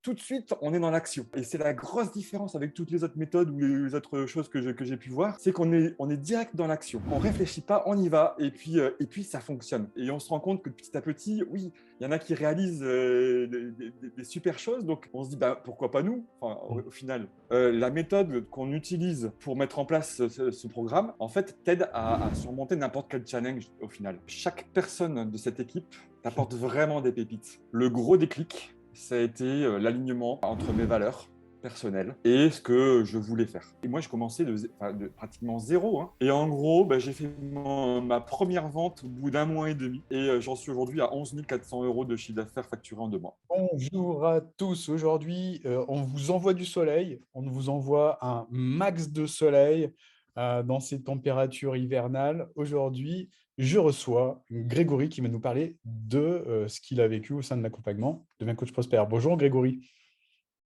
tout de suite, on est dans l'action. Et c'est la grosse différence avec toutes les autres méthodes ou les autres choses que j'ai pu voir, c'est qu'on est direct dans l'action. On ne réfléchit pas, on y va, et puis ça fonctionne. Et on se rend compte que petit à petit, oui, il y en a qui réalisent des super choses, donc on se dit, bah, pourquoi pas nous, enfin, au final. La méthode qu'on utilise pour mettre en place ce programme, en fait, t'aide à surmonter n'importe quel challenge au final. Chaque personne de cette équipe t'apporte vraiment des pépites. Le gros déclic, ça a été l'alignement entre mes valeurs personnelles et ce que je voulais faire. Et moi, je commençais de pratiquement zéro, hein. Et en gros, bah, j'ai fait ma première vente au bout d'un mois et demi. Et j'en suis aujourd'hui à 11 400 euros de chiffre d'affaires facturé en 2 mois. Bonjour à tous. Aujourd'hui, on vous envoie du soleil. On vous envoie un max de soleil dans ces températures hivernales. Aujourd'hui, je reçois Grégory qui va nous parler de ce qu'il a vécu au sein de l'accompagnement Devient coach prospère. Bonjour Grégory.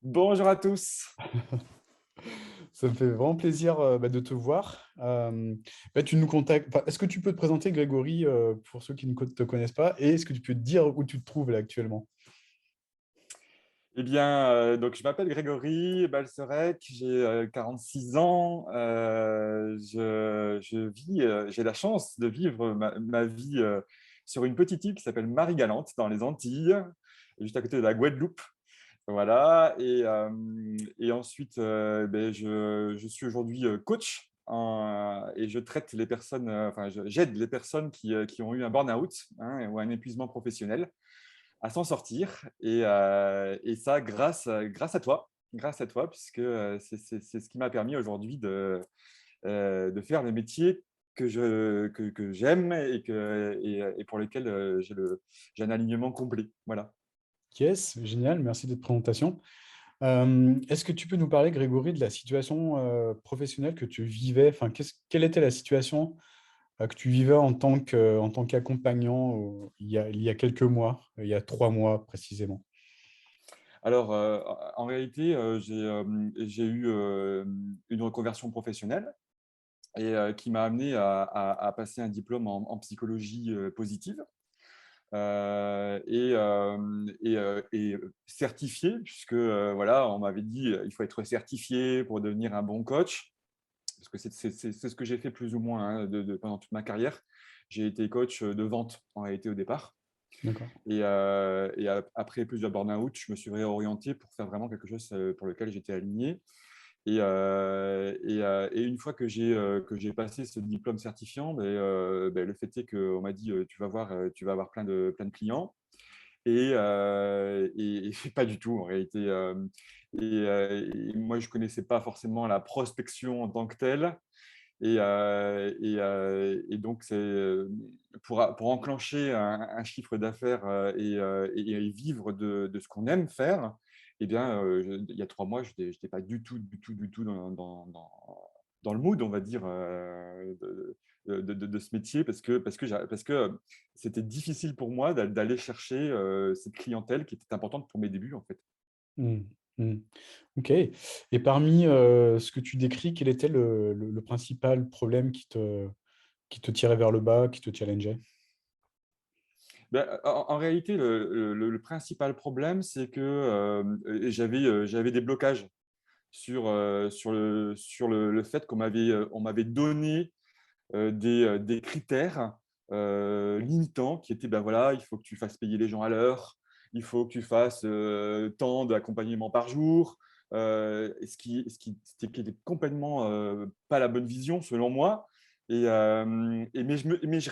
Bonjour à tous. Ça me fait vraiment plaisir de te voir. Tu nous contactes. Est-ce que tu peux te présenter, Grégory, pour ceux qui ne te connaissent pas, et est-ce que tu peux te dire où tu te trouves là actuellement? Eh bien, donc je m'appelle Grégory Balcerec, j'ai 46 ans. J'ai la chance de vivre ma vie sur une petite île qui s'appelle Marie-Galante dans les Antilles, juste à côté de la Guadeloupe. Voilà. Et ensuite, je suis aujourd'hui coach et je traite les personnes, j'aide les personnes qui ont eu un burn-out, hein, ou un épuisement professionnel à s'en sortir. Et ça, grâce à toi, puisque c'est ce qui m'a permis aujourd'hui de faire le métier que j'aime et pour lequel j'ai un alignement complet. Voilà. Yes, génial, merci de cette présentation. Est-ce que tu peux nous parler, Grégory, de la situation professionnelle que tu vivais? Enfin, quelle était la situation que tu vivais en tant qu'accompagnant il y a quelques mois, il y a 3 mois précisément? Alors, en réalité, j'ai eu une reconversion professionnelle et qui m'a amené à passer un diplôme en psychologie positive. Et certifié, puisque voilà, on m'avait dit il faut être certifié pour devenir un bon coach, parce que c'est ce que j'ai fait plus ou moins, hein, pendant toute ma carrière. J'ai été coach de vente en réalité au départ. D'accord. Après plusieurs burn-out, je me suis réorienté pour faire vraiment quelque chose pour lequel j'étais aligné. Et une fois que j'ai passé ce diplôme certifiant, le fait est qu'on m'a dit tu vas avoir plein de clients. Et pas du tout en réalité. Et moi, je ne connaissais pas forcément la prospection en tant que telle. Et donc, pour enclencher un chiffre d'affaires et vivre de ce qu'on aime faire, eh bien, il y a 3 mois, je n'étais pas du tout dans le mood, on va dire, de ce métier parce que c'était difficile pour moi d'aller chercher cette clientèle qui était importante pour mes débuts, en fait. Hmm, hmm. Ok. Et parmi ce que tu décris, quel était le principal problème qui te tirait vers le bas, qui te challengeait? En réalité, le principal problème, c'est que j'avais des blocages sur le fait on m'avait donné des critères limitants qui étaient, ben voilà, il faut que tu fasses payer les gens à l'heure, il faut que tu fasses tant d'accompagnement par jour, ce qui était complètement pas la bonne vision selon moi. Mais je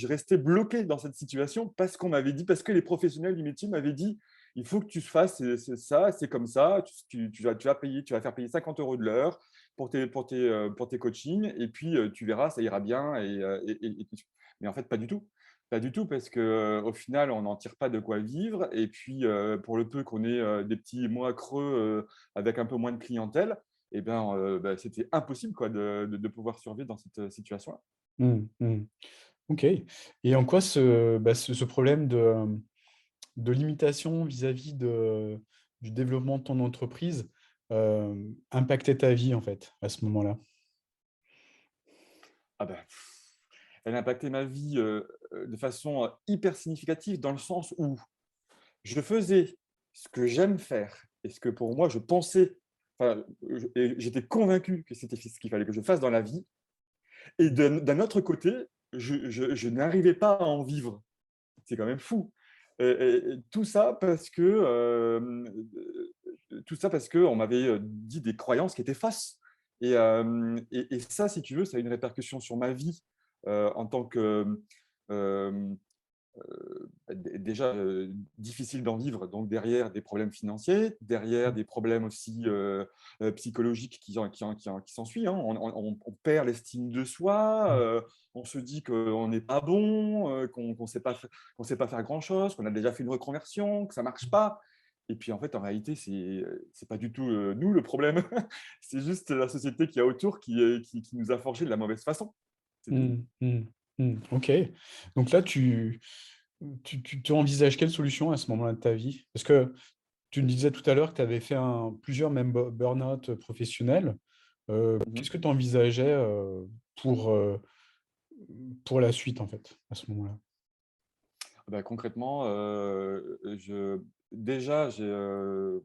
restais bloqué dans cette situation parce qu'on m'avait dit, parce que les professionnels du métier m'avaient dit, il faut que tu fasses ça, c'est comme ça, tu vas faire payer 50 euros de l'heure pour tes coachings, et puis tu verras, ça ira bien. Mais en fait, pas du tout. Pas du tout, parce qu'au final, on n'en tire pas de quoi vivre. Et puis, pour le peu qu'on ait des petits mois creux avec un peu moins de clientèle, eh bien, c'était impossible quoi, de pouvoir survivre dans cette situation-là. Hmm, hmm. Ok. Et en quoi ce problème de limitation vis-à-vis du développement de ton entreprise impactait ta vie, en fait, à ce moment-là? Ah ben, elle a impacté ma vie de façon hyper significative, dans le sens où je faisais ce que j'aime faire et ce que pour moi je pensais, enfin, et j'étais convaincu que c'était ce qu'il fallait que je fasse dans la vie. Et d'un autre côté, je n'arrivais pas à en vivre. C'est quand même fou. Et tout ça parce qu'on m'avait dit des croyances qui étaient fausses. Et ça, si tu veux, ça a une répercussion sur ma vie en tant que euh, déjà difficile d'en vivre, donc derrière des problèmes financiers, derrière des problèmes aussi psychologiques qui s'ensuivent. Hein. On perd l'estime de soi, on se dit qu'on n'est pas bon, qu'on ne sait pas faire grand-chose, qu'on a déjà fait une reconversion, que ça ne marche pas. Et puis en fait, en réalité, c'est pas du tout nous le problème. C'est juste la société qui a autour qui nous a forgé de la mauvaise façon. C'est tout. Ok. Donc là, tu envisages quelle solution à ce moment-là de ta vie? Parce que tu me disais tout à l'heure que tu avais fait plusieurs même burn-out professionnels. Mhm. Qu'est-ce que tu envisageais pour, euh, pour la suite, en fait, à ce moment-là? Bah, concrètement, déjà, je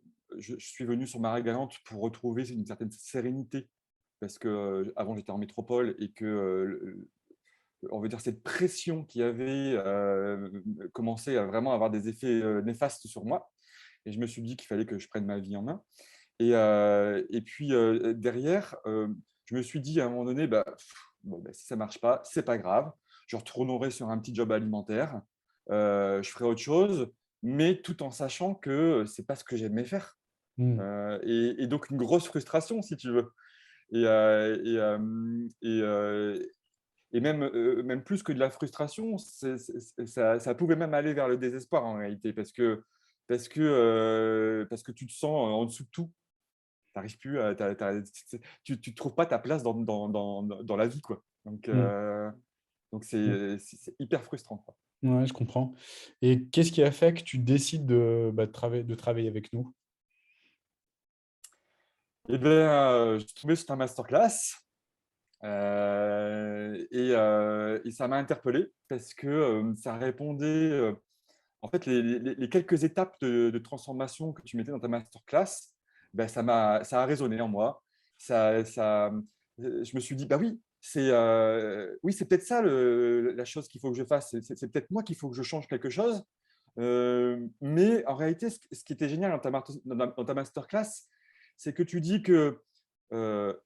suis venu sur Marais Galante pour retrouver une certaine sérénité. Parce que avant j'étais en métropole et que, on veut dire, cette pression qui avait commencé à vraiment avoir des effets néfastes sur moi. Et je me suis dit qu'il fallait que je prenne ma vie en main. Et puis derrière, je me suis dit à un moment donné, bah, bon, bah, si ça ne marche pas, c'est pas grave. Je retournerai sur un petit job alimentaire. Je ferai autre chose, mais tout en sachant que c'est pas ce que j'aimais faire. Hmm. Et donc une grosse frustration, si tu veux. Et, même plus que de la frustration, ça pouvait même aller vers le désespoir en réalité, parce que tu te sens en dessous de tout. T'arrives plus à, tu ne trouves pas ta place dans la vie, quoi. Hmm. Donc Hmm. c'est hyper frustrant, quoi. Ouais, je comprends. Et qu'est-ce qui a fait que tu décides de travailler avec nous? Et bien, je suis tombé sur un masterclass et ça m'a interpellé parce que ça répondait, en fait, les quelques étapes de transformation que tu mettais dans ta masterclass, ben, ça a résonné en moi. Je me suis dit, bah oui, c'est peut-être ça la chose qu'il faut que je fasse. C'est peut-être moi qu'il faut que je change quelque chose. Mais en réalité, ce qui était génial dans ta masterclass, c'est que tu dis que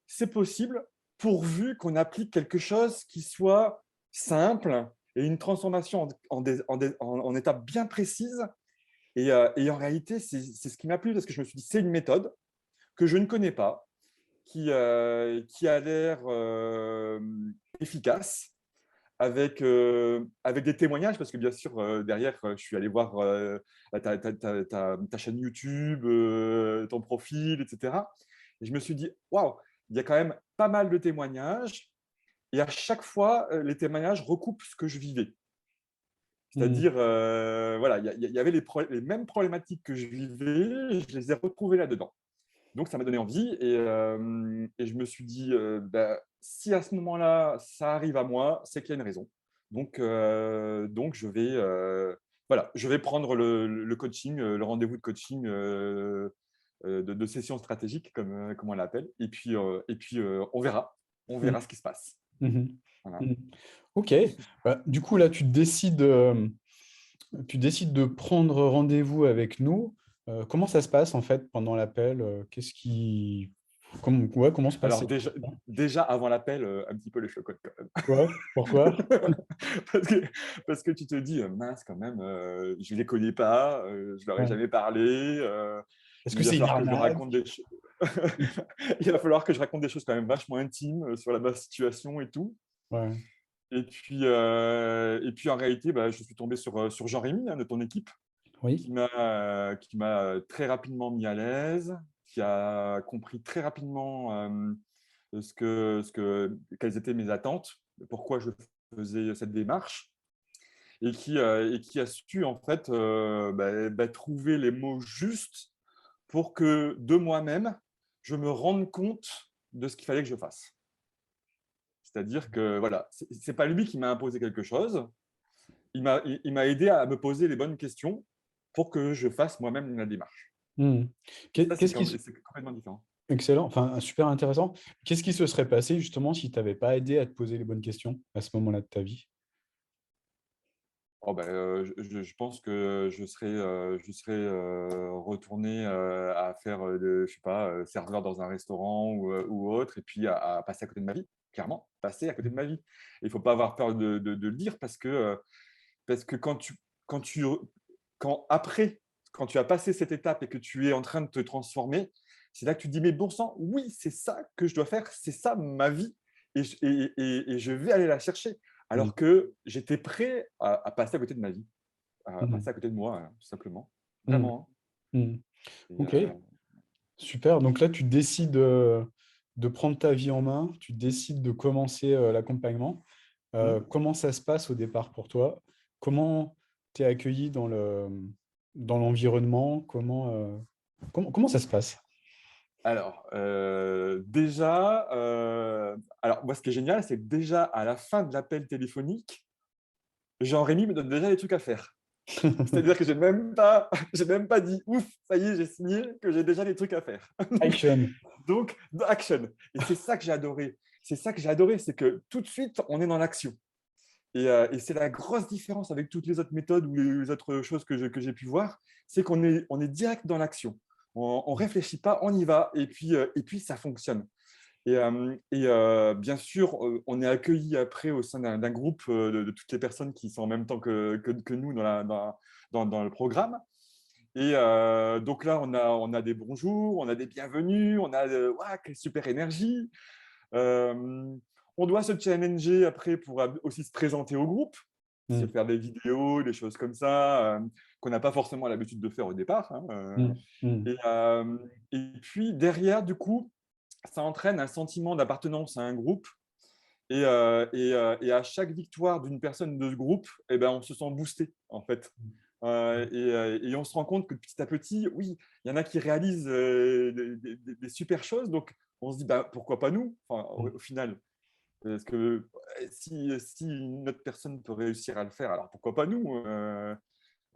c'est possible pourvu qu'on applique quelque chose qui soit simple et une transformation en étapes bien précises. Et en réalité, c'est ce qui m'a plu parce que je me suis dit, c'est une méthode que je ne connais pas, qui a l'air efficace, avec des témoignages, parce que bien sûr, derrière, je suis allé voir ta chaîne YouTube, ton profil, etc. Et je me suis dit, waouh, il y a quand même pas mal de témoignages, et à chaque fois, les témoignages recoupent ce que je vivais. Hmm. C'est-à-dire, voilà, il y avait les mêmes problématiques que je vivais, je les ai retrouvées là-dedans. Donc, ça m'a donné envie et je me suis dit, bah, si à ce moment-là, ça arrive à moi, c'est qu'il y a une raison. Donc voilà, je vais prendre le coaching, le rendez-vous de coaching de session stratégique, comme on l'appelle. Et puis, on verra. On Hmm. verra ce qui se passe. Mhm. Voilà. Mhm. Ok. Du coup, là, tu décides de prendre rendez-vous avec nous. Comment ça se passe en fait pendant l'appel? Comment se passe Alors, cette... déjà avant l'appel, un petit peu les chocottes quand même. Ouais, pourquoi? parce, que, parce que tu te dis, mince quand même, je ne les connais pas, je ne leur ai Ouais. jamais parlé, Est-ce que il va c'est une falloir que je arnaque? raconte des choses. Il va falloir que je raconte des choses quand même vachement intimes sur ma situation et tout. Ouais. Et puis en réalité, bah, je suis tombé sur Jean-Rémy, hein, de ton équipe, Oui. qui m'a très rapidement mis à l'aise, qui a compris très rapidement quelles étaient mes attentes, pourquoi je faisais cette démarche, et qui a su en fait trouver les mots justes pour que de moi-même, je me rende compte de ce qu'il fallait que je fasse. C'est-à-dire que voilà, c'est pas lui qui m'a imposé quelque chose, il m'a aidé à me poser les bonnes questions pour que je fasse moi-même la démarche. Mmh. Et Qu'est ça, c'est qu'est-ce qui se c'est complètement différent. excellent, enfin, super intéressant. Qu'est-ce qui se serait passé justement si tu avais pas aidé à te poser les bonnes questions à ce moment-là de ta vie? Oh ben, je pense que je serais retourné, à faire, je sais pas, serveur dans un restaurant ou autre et puis à passer à côté de ma vie, clairement, passer à côté de ma vie. Il faut pas avoir peur de le dire parce que quand tu quand après, quand tu as passé cette étape et que tu es en train de te transformer, c'est là que tu te dis: «Mais bon sang, oui, c'est ça que je dois faire, c'est ça ma vie et je vais aller la chercher». Mmh. Alors que j'étais prêt à passer à côté de ma vie, à Mmh. passer à côté de moi, tout simplement. Mmh. Vraiment, hein. Mmh. Et OK, super. Donc là, tu décides, de prendre ta vie en main, tu décides de commencer, l'accompagnement. mmh. Comment ça se passe au départ pour toi? Comment tu es accueilli dans l'environnement? Comment ça se passe? Alors, déjà, alors moi, ce qui est génial, c'est que déjà à la fin de l'appel téléphonique, Jean-Rémy me donne déjà des trucs à faire. C'est-à-dire que j'ai même pas j'ai même pas dit: «Ouf, ça y est, j'ai signé», que j'ai déjà des trucs à faire. Action. Donc action et c'est ça que j'ai adoré. C'est ça que j'ai adoré, c'est que tout de suite, on est dans l'action et c'est la grosse différence avec toutes les autres méthodes ou les autres choses que j'ai pu voir, c'est qu'on est direct dans l'action. On réfléchit pas, on y va et puis ça fonctionne bien sûr, on est accueillis après au sein d'un groupe, de toutes les personnes qui sont en même temps que nous dans le programme donc là, on a des bonjours, on a des bienvenus, on a, «Waouh, quelle super énergie!» Hem, on doit se challenger après pour aussi se présenter au groupe, se Mmh. faire des vidéos, des choses comme ça, qu'on n'a pas forcément l'habitude de faire au départ, hein, Mmh. Mmh. et puis derrière, du coup, ça entraîne un sentiment d'appartenance à un groupe et à chaque victoire d'une personne de ce groupe et ben, on se sent boosté, en fait. Et on se rend compte que petit à petit, oui, il y en a qui réalisent, des super choses, donc on se dit: «Bah, pourquoi pas nous?» Enfin, Mmh. au final, parce que, si une autre personne peut réussir à le faire, alors pourquoi pas nous?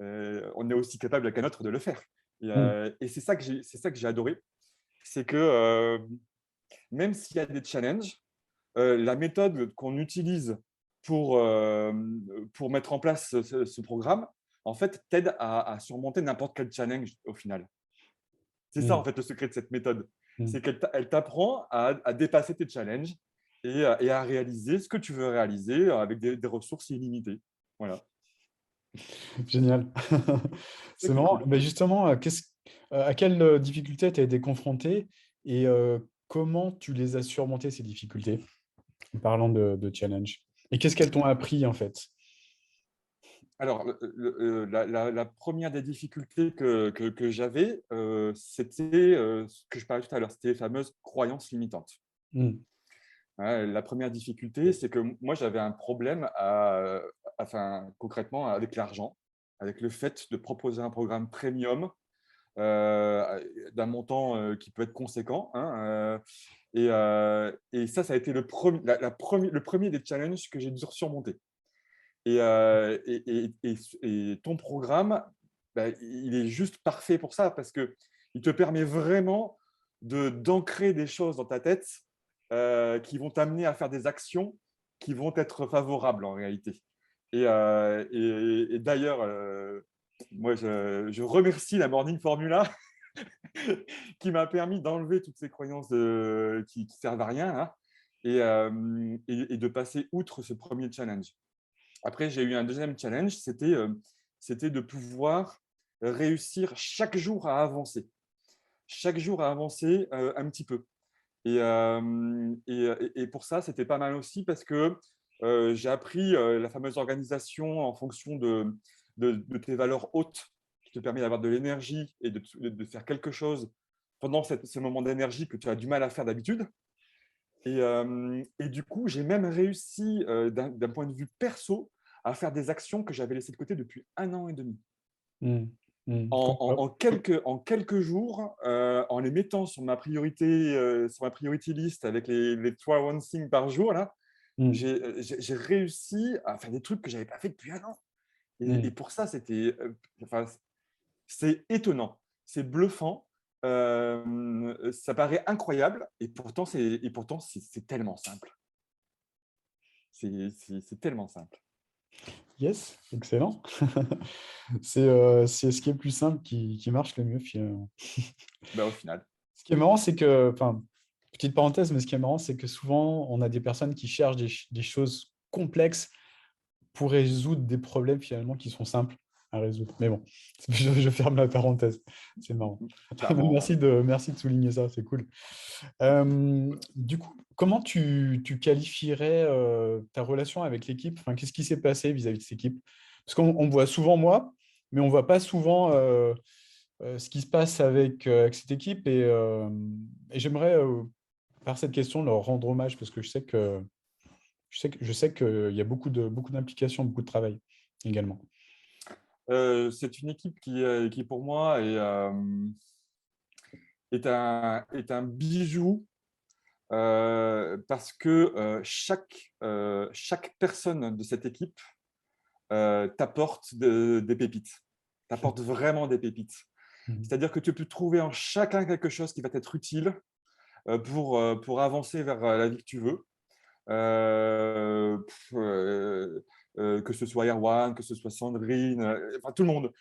On est aussi capable qu'un autre de le faire Mmh. et c'est ça que j'ai adoré. C'est que, même s'il y a des challenges, la méthode qu'on utilise pour mettre en place ce programme, en fait, t'aide à surmonter n'importe quel challenge au final. C'est ça, en Mmh. fait, le secret de cette méthode. Mmh. C'est qu'elle t'apprend à dépasser tes challenges et à réaliser ce que tu veux réaliser avec des ressources illimitées. Voilà, Génial. c'est ça C'est qui est marrant. cool. Mais justement, à quelles, difficultés tu as été confronté et comment tu les as surmontées ces difficultés? En parlant de challenge. Et qu'est-ce qu'elles t'ont appris en fait? Alors, la 1re des difficultés que j'avais, c'était, ce que je parlais tout à l'heure, c'était les fameuses croyances limitantes. Mmh. Ouais, la première difficulté, c'est que moi, j'avais un problème enfin, concrètement, avec l'argent, avec le fait de proposer un programme premium, d'un montant, qui peut être conséquent, hein, et ça a été le 1er des challenges que j'ai dû surmonter et ton programme, bah, il est juste parfait pour ça parce qu'il te permet vraiment d'ancrer des choses dans ta tête, qui vont t'amener à faire des actions qui vont être favorables en réalité et d'ailleurs, moi je remercie la Morning Formula qui m'a permis d'enlever toutes ces croyances qui servent à rien là et de passer outre ce 1er challenge. Après, j'ai eu un deuxième challenge, c'était de pouvoir réussir chaque jour à avancer. Chaque jour à avancer, un petit peu et pour ça, c'était pas mal aussi parce que, j'ai appris, la fameuse organisation en fonction de tes valeurs hautes qui te permet d'avoir de l'énergie et de faire quelque chose pendant ce moment d'énergie que tu as du mal à faire d'habitude et du coup, j'ai même réussi, d'un point de vue perso, à faire des actions que j'avais laissées de côté depuis 1 an et demi. Mmh. Mmh. En Comme en quoi. en quelques jours, en les mettant sur ma priority list avec les 3 one things par jour là, Mmh. j'ai réussi à faire des trucs que j'avais pas fait depuis 1 an et Mmh. pour ça, c'était, enfin C'est étonnant, c'est bluffant, ça paraît incroyable et pourtant c'est tellement simple. C'est tellement simple. Yes, excellent. C'est ce qui est le plus simple qui marche le mieux finalement. Bah, au final. Ce qui est marrant, c'est que, enfin, petite parenthèse, mais ce qui est marrant, c'est que souvent, on a des personnes qui cherchent des choses complexes pour résoudre des problèmes finalement qui sont simples à résoudre. Mais bon, je ferme la parenthèse. C'est marrant. Clairement. Merci de souligner ça, c'est cool. Du coup, comment tu qualifierais ta relation avec l'équipe? Enfin, qu'est-ce qui s'est passé vis-à-vis de cette équipe? Parce qu'on voit souvent moi, mais on voit pas souvent ce qui se passe avec cette équipe. Et j'aimerais, par cette question, leur rendre hommage parce que je sais qu'il y a beaucoup d'implications, beaucoup de travail également. C'est une équipe qui pour moi est un bijou parce que chaque personne de cette équipe t'apporte des pépites, t'apporte vraiment des pépites. Mhm. C'est-à-dire que tu peux trouver en chacun quelque chose qui va t'être utile pour avancer vers la vie que tu veux. Euh, pff, euh, que ce soit Erwan, que ce soit Sandrine, enfin tout le monde.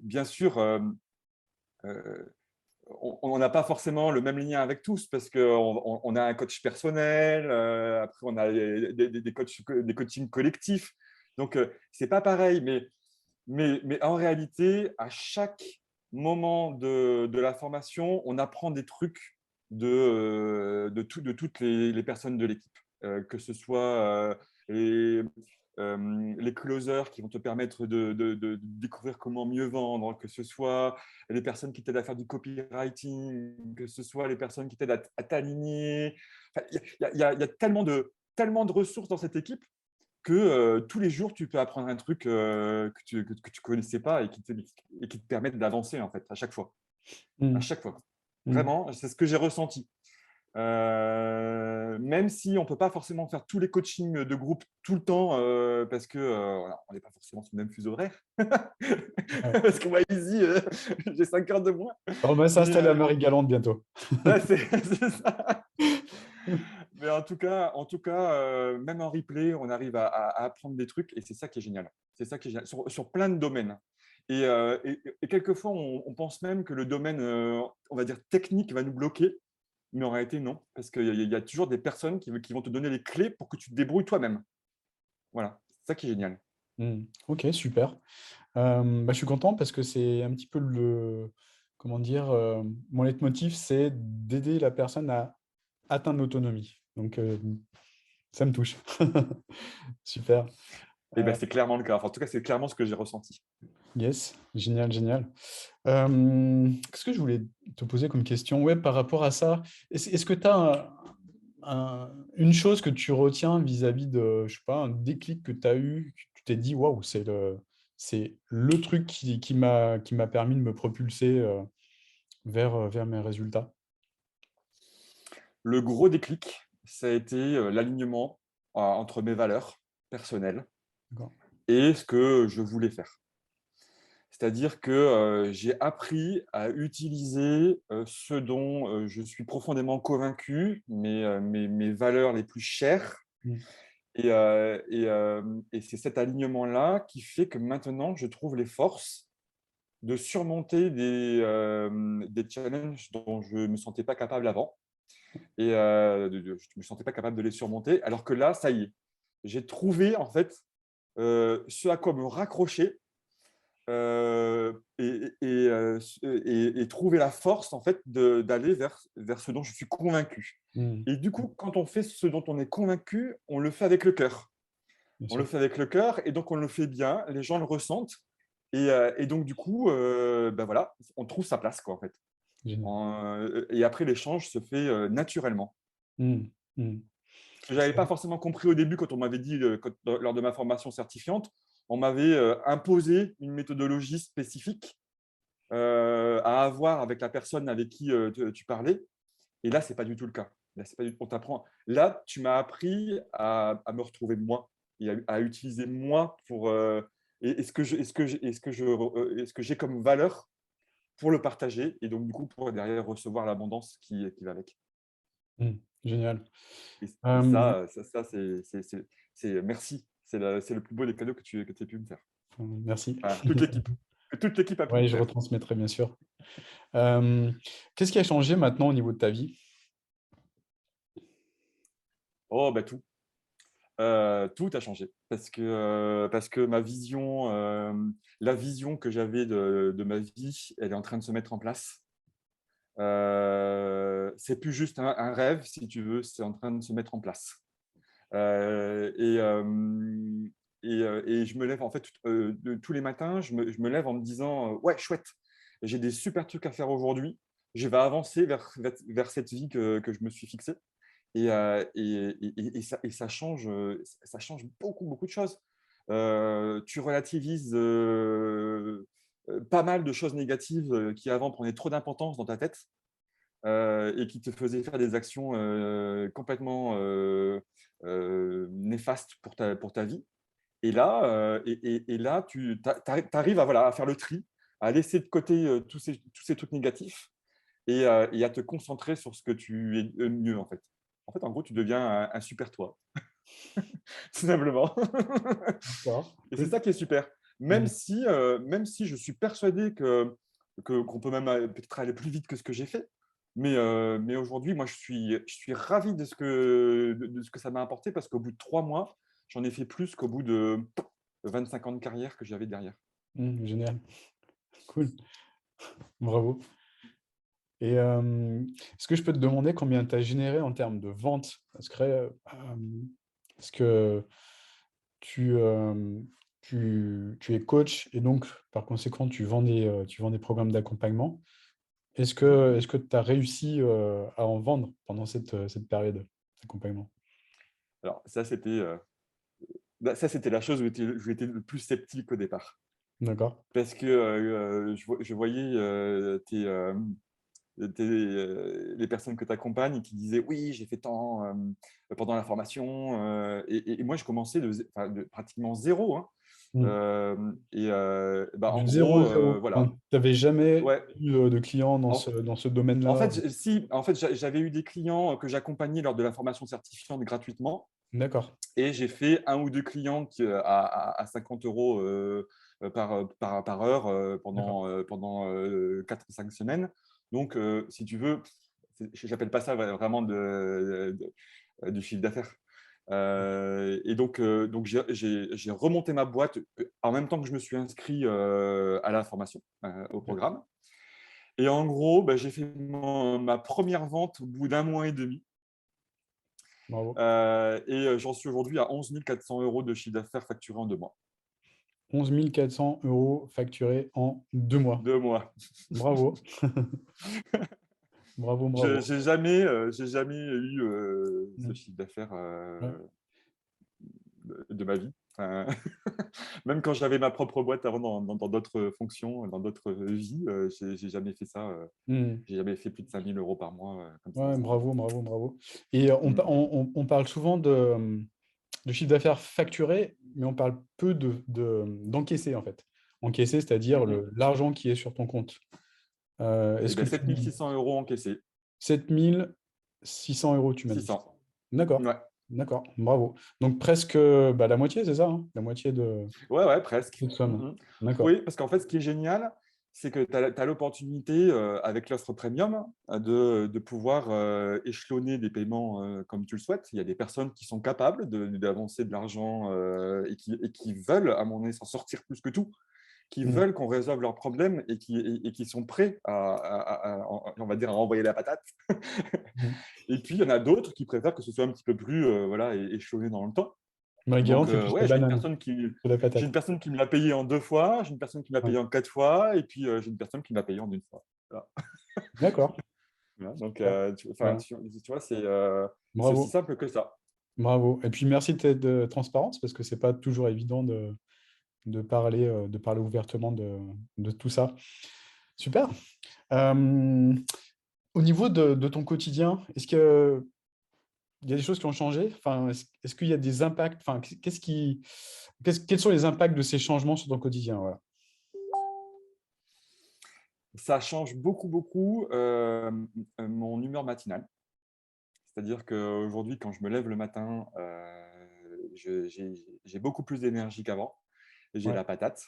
Bien sûr, euh, on n'a pas forcément le même lien avec tous parce qu'on a un coach personnel, après on a des coachings collectifs. Donc, c'est pas pareil, mais en réalité, à chaque moment de la formation, on apprend des trucs de toutes les personnes de l'équipe, que ce soit les closers qui vont te permettre de découvrir comment mieux vendre, que ce soit les personnes qui t'aident à faire du copywriting, que ce soit les personnes qui t'aident à t'aligner. Enfin, il y a tellement de ressources dans cette équipe que tous les jours, tu peux apprendre un truc que tu connaissais pas et qui te permettent d'avancer en fait, à chaque fois. À Mhm. chaque fois. Mhm. Vraiment, c'est ce que j'ai ressenti. Même si on ne peut pas forcément faire tous les coachings de groupe tout le temps parce que voilà, on n'est pas forcément sur le même fuseau horaire. Ouais. Parce que moi, ici, j'ai 5 heures de moins. On va Mais s'installer à Marie-Galante bientôt. ouais, c'est ça. Mais en tout cas même en replay, on arrive à apprendre des trucs et c'est ça qui est génial. C'est ça qui est génial sur plein de domaines. Et quelquefois, on pense même que le domaine, on va dire technique, va nous bloquer. Mais en réalité, non, parce qu'il y a toujours des personnes qui vont te donner les clés pour que tu te débrouilles toi-même. Voilà, c'est ça qui est génial. Mhm. Ok, super. Bah, je suis content parce que c'est un petit peu comment dire, mon leitmotiv, c'est d'aider la personne à atteindre l'autonomie. Donc, ça me touche. Super. Et ben, Euh, c'est clairement le cas. Enfin, en tout cas, c'est clairement ce que j'ai ressenti. yes, génial, génial. Qu'est-ce que je voulais te poser comme question? Ouais, par rapport à ça, est-ce que tu as une chose que tu retiens vis-à-vis de, je sais pas, un déclic que tu as eu, que tu t'es dit, waouh, c'est le truc qui m'a permis de me propulser vers mes résultats? Le gros déclic, ça a été l'alignement entre mes valeurs personnelles D'accord. et ce que je voulais faire. C'est-à-dire que j'ai appris à utiliser ce dont je suis profondément convaincu, mes valeurs les plus chères. Mm. Et c'est cet alignement-là qui fait que maintenant, je trouve les forces de surmonter des challenges dont je ne me sentais pas capable avant. Je ne me sentais pas capable de les surmonter. Alors que là, ça y est, j'ai trouvé en fait ce à quoi me raccrocher et trouver la force en fait d'aller vers ce dont je suis convaincu. Mm. Et du coup, quand on fait ce dont on est convaincu, on le fait avec le cœur. Bien On le sûr. fait avec le cœur et donc on le fait bien, les gens le ressentent. Et donc, du coup, ben voilà, on trouve sa place, quoi, en fait. Génial. Et après, l'échange se fait naturellement. Mm. Mm. Ce que je n'avais pas forcément compris au début quand on m'avait dit, lors de ma formation certifiante, on m'avait imposé une méthodologie spécifique à avoir avec la personne avec qui tu parlais. Et là, ce n'est pas du tout le cas. Là, c'est pas du tout, on t'apprend. Là, tu m'as appris à me retrouver moi et à utiliser moi et est-ce que j'ai comme valeur pour le partager et donc du coup pour derrière recevoir l'abondance qui va avec. Génial. Et Euh, c'est merci. C'est le plus beau des cadeaux que tu aies pu me faire. Merci. Enfin, toute l'équipe. Que toute l'équipe a pu me Oui, je faire. retransmettrai bien sûr. Qu'est-ce qui a changé maintenant au niveau de ta vie? Oh, bah tout. Tout a changé parce que la vision que j'avais de ma vie, elle est en train de se mettre en place. C'est plus juste un rêve, si tu veux, c'est en train de se mettre en place. Euh, et, euh, et je me lève, en fait, tous les matins, je me lève en me disant, ouais, chouette, j'ai des super trucs à faire aujourd'hui, je vais avancer vers cette vie que je me suis fixée. Et ça change beaucoup, beaucoup de choses. Tu relativises pas mal de choses négatives qui avant prenaient trop d'importance dans ta tête et qui te faisaient faire des actions complètement néfastes pour ta vie. Et là tu arrives à, voilà, à faire le tri, à laisser de côté tous ces trucs négatifs et à te concentrer sur ce que tu es mieux, en fait. En fait, en gros, tu deviens un super toi, tout simplement. D'accord, Et c'est cool. ça qui est super. Mm. Même si je suis persuadé qu'on peut même peut-être aller plus vite que ce que j'ai fait, mais aujourd'hui, moi, je suis ravi de ce que ça m'a apporté parce qu'au bout de 3 mois, j'en ai fait plus qu'au bout de 25 ans de carrière que j'avais derrière. Génial, cool, bravo. Et est-ce que je peux te demander combien tu as généré en termes de vente? Est-ce que tu, tu es coach et donc par conséquent tu vends des programmes d'accompagnement. Est-ce que tu as réussi à en vendre pendant cette période d'accompagnement? Alors, ça, c'était la chose où j'étais le plus sceptique au départ. D'accord. Parce que je voyais les personnes que tu accompagnes qui disaient oui, j'ai fait tant pendant la formation. Et moi, je commençais de pratiquement zéro. Hein. Mm. Bah, en De zéro gros, à zéro. voilà. Enfin, tu n'avais jamais Ouais. eu de clients En, dans ce en domaine-là? fait, si, en fait, j'avais eu des clients que j'accompagnais lors de la formation certifiante gratuitement. D'accord. Et j'ai fait un ou deux clients à 50 euros par heure D'accord. pendant 4 ou 5 semaines. Donc, si tu veux, je n'appelle pas ça vraiment du chiffre d'affaires. Et donc j'ai remonté ma boîte en même temps que je me suis inscrit à la formation, au Ok. programme. Et en gros, bah, j'ai fait ma première vente au bout d'un mois et demi. Bravo. J'en suis aujourd'hui à 11 400 euros de chiffre d'affaires facturé en 2 mois. 11 400 euros facturés en 2 mois. 2 mois. Bravo. Bravo, bravo. J'ai jamais eu ce Mm. chiffre d'affaires Ouais. de ma vie. Enfin, même quand j'avais ma propre boîte avant dans d'autres fonctions, dans d'autres vies, j'ai jamais fait ça. Mm. J'ai jamais fait plus de 5 000 euros par mois comme ça. Ouais, bravo, bravo, bravo. Et Mm. on parle souvent de chiffre d'affaires facturé, mais on parle peu d'encaisser, en fait. Encaisser, c'est-à-dire Mhm. l'argent qui est sur ton compte. Et Est-ce que bien, tu... 7 600 euros encaissés. 7 600 euros, tu m'as dit. 600. D'accord, Ouais. d'accord, bravo. Donc presque bah, la moitié, c'est ça, hein, la moitié Ouais, ouais, presque. de somme. Mhm. D'accord. Oui, parce qu'en fait, ce qui est génial, c'est que tu as l'opportunité, avec l'offre premium, de pouvoir échelonner des paiements comme tu le souhaites. Il y a des personnes qui sont capables d'avancer de l'argent et qui veulent, à mon avis, s'en sortir plus que tout, qui Mm. veulent qu'on résolve leurs problèmes et qui sont prêts on va dire, à envoyer la patate. Mm. Et puis, il y en a d'autres qui préfèrent que ce soit un petit peu plus voilà, échelonné dans le temps. Ma Donc, guérante, c'est plus la ouais, banane que la j'ai patate. une personne qui me l'a payé en 2 fois, j'ai une personne qui me l'a Ouais. payé en 4 fois, et puis j'ai une personne qui me l'a payé en une fois. Voilà. D'accord. Voilà. Donc, Super. Ouais. tu vois, c'est aussi Bravo. simple que ça. Bravo. Et puis merci de cette transparence parce que c'est pas toujours évident de parler ouvertement de tout ça. Super. Euh, Au niveau de ton quotidien, est-ce que il y a des choses qui ont changé? Enfin, est-ce qu'il y a des impacts? Enfin, quels sont les impacts de ces changements sur ton quotidien? Voilà. Ça change beaucoup, beaucoup mon humeur matinale. C'est-à-dire qu'aujourd'hui, quand je me lève le matin, j'ai beaucoup plus d'énergie qu'avant et j'ai Ouais, la patate.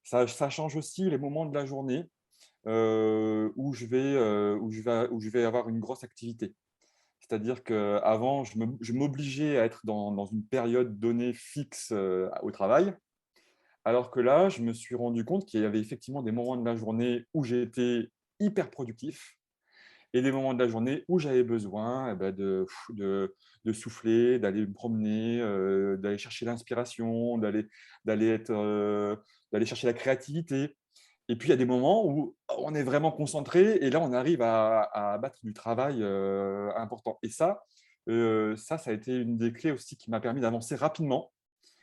Ça change aussi les moments de la journée où je vais avoir une grosse activité. C'est-à-dire qu'avant, je m'obligeais à être dans une période donnée fixe au travail, alors que là, je me suis rendu compte qu'il y avait effectivement des moments de la journée où j'ai été hyper productif et des moments de la journée où j'avais besoin de souffler, d'aller me promener, d'aller chercher l'inspiration, d'aller chercher la créativité. Et puis, il y a des moments où on est vraiment concentré et là, on arrive à abattre du travail important. Et ça a été une des clés aussi qui m'a permis d'avancer rapidement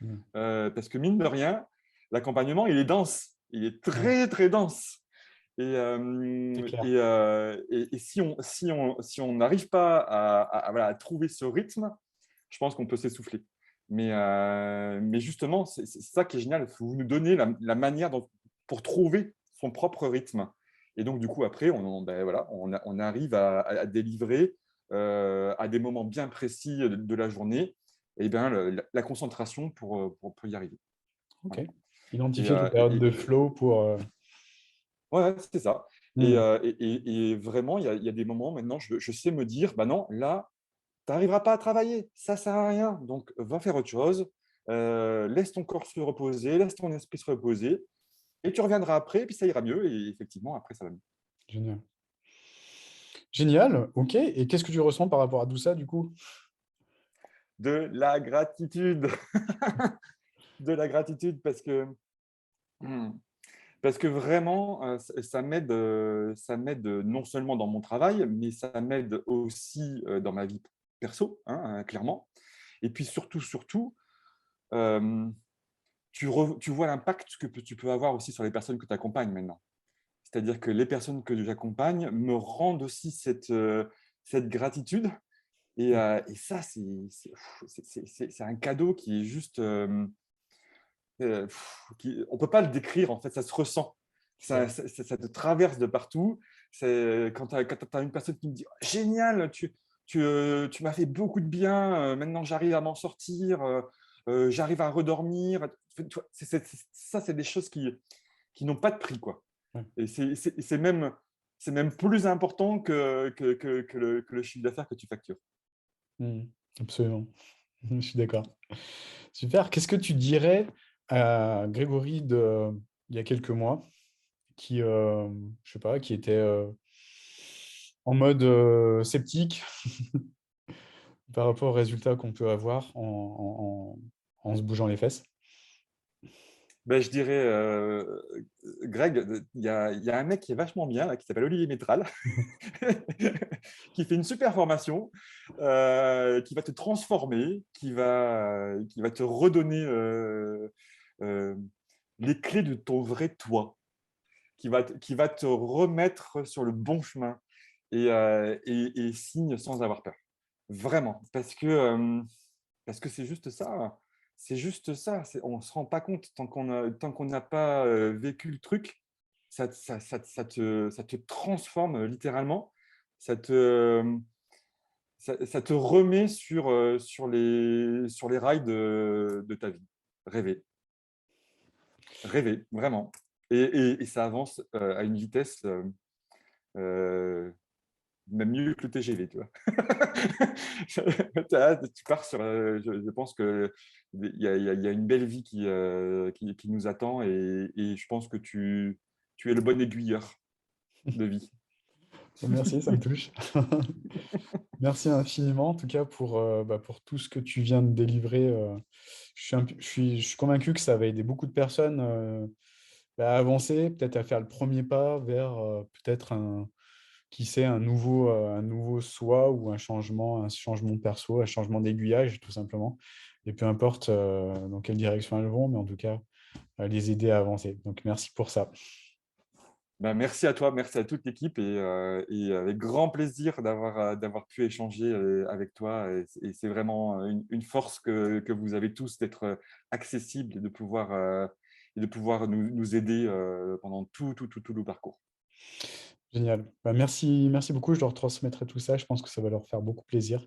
mmh, parce que mine de rien, l'accompagnement, il est dense. Il est ouais, très, très dense. c'est clair. Et si on n'arrive pas voilà, à trouver ce rythme, je pense qu'on peut s'essouffler. Mais justement, c'est ça qui est génial. Vous nous donnez la manière pour trouver son propre rythme. Et donc, du coup, après, voilà, on arrive à délivrer à des moments bien précis de la journée et ben, la concentration pour y arriver. OK. Voilà. Et, Identifier tes euh, périodes et- de et- flow pour, Ouais, c'est ça. Et, mmh, euh, et, et- et vraiment, il y a des moments maintenant, je sais me dire, bah non, là, tu n'arriveras pas à travailler, ça sert à rien. Donc, va faire autre chose, laisse ton corps se reposer, laisse ton esprit se reposer, et tu reviendras après, puis ça ira mieux. Et effectivement, après, ça va mieux. génial. Génial, OK, et qu'est-ce que tu ressens par rapport à tout ça, du coup? De la gratitude, de la gratitude hmm, parce que vraiment, ça m'aide non seulement dans mon travail, mais ça m'aide aussi dans ma vie perso, hein, clairement. Et puis surtout, surtout, hem, tu vois l'impact que tu peux avoir aussi sur les personnes que tu accompagnes maintenant. C'est-à-dire que les personnes que j'accompagne me rendent aussi cette gratitude Mmh, et ça, c'est un cadeau qui est juste, on ne peut pas le décrire, en fait, ça se ressent. c'est vrai. Ça te traverse de partout. Quand tu as une personne qui me dit: «Oh, génial, tu m'as fait beaucoup de bien, maintenant j'arrive à m'en sortir, j'arrive à redormir». Tu vois, ça, c'est des choses qui n'ont pas de prix, quoi. Ouais. Et c'est même plus important que le chiffre d'affaires que tu factures. Mmh, absolument. Je suis d'accord. Super. Qu'est-ce que tu dirais à Grégory il y a quelques mois qui, je sais pas, qui était, en mode, sceptique par rapport aux résultats qu'on peut avoir en se bougeant les fesses? Ben, je dirais, Greg, il y a un mec qui est vachement bien, là, qui s'appelle Olivier Métral, qui fait une super formation, qui va te transformer, qui va te redonner euh, les clés de ton vrai toi, qui va te remettre sur le bon chemin et signe sans avoir peur. Vraiment, parce que c'est juste ça. C'est juste ça. On ne se rend pas compte tant qu'on n'a pas vécu le truc. Ça te transforme littéralement. Ça te, ça te remet sur les rails de ta vie. Rêver. Rêver, vraiment. Et ça avance à une vitesse euh, même mieux que le TGV, tu vois. Tu pars sur, je pense qu'il y a une belle vie qui nous attend et je pense que tu es le bon aiguilleur de vie. Merci, ça me touche. Merci infiniment, en tout cas, pour tout ce que tu viens de délivrer. Je suis convaincu que ça va aider beaucoup de personnes à avancer, peut-être à faire le premier pas vers peut-être qui sait, un nouveau soi ou un changement perso, un changement d'aiguillage, tout simplement. Et peu importe dans quelle direction elles vont, mais en tout cas, les aider à avancer. Donc, merci pour ça. Ben, merci à toi, merci à toute l'équipe et avec grand plaisir d'avoir pu échanger avec toi. Et c'est vraiment une force que vous avez tous d'être accessibles et de pouvoir nous aider pendant tout le parcours. Génial. Bah, merci beaucoup. Je leur transmettrai tout ça. Je pense que ça va leur faire beaucoup plaisir.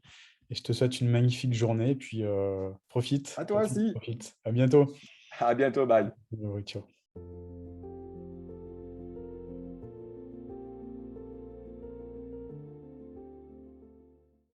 Et je te souhaite une magnifique journée. Et puis, À toi profite, aussi. profite. À bientôt. À bientôt. Bye. Ciao.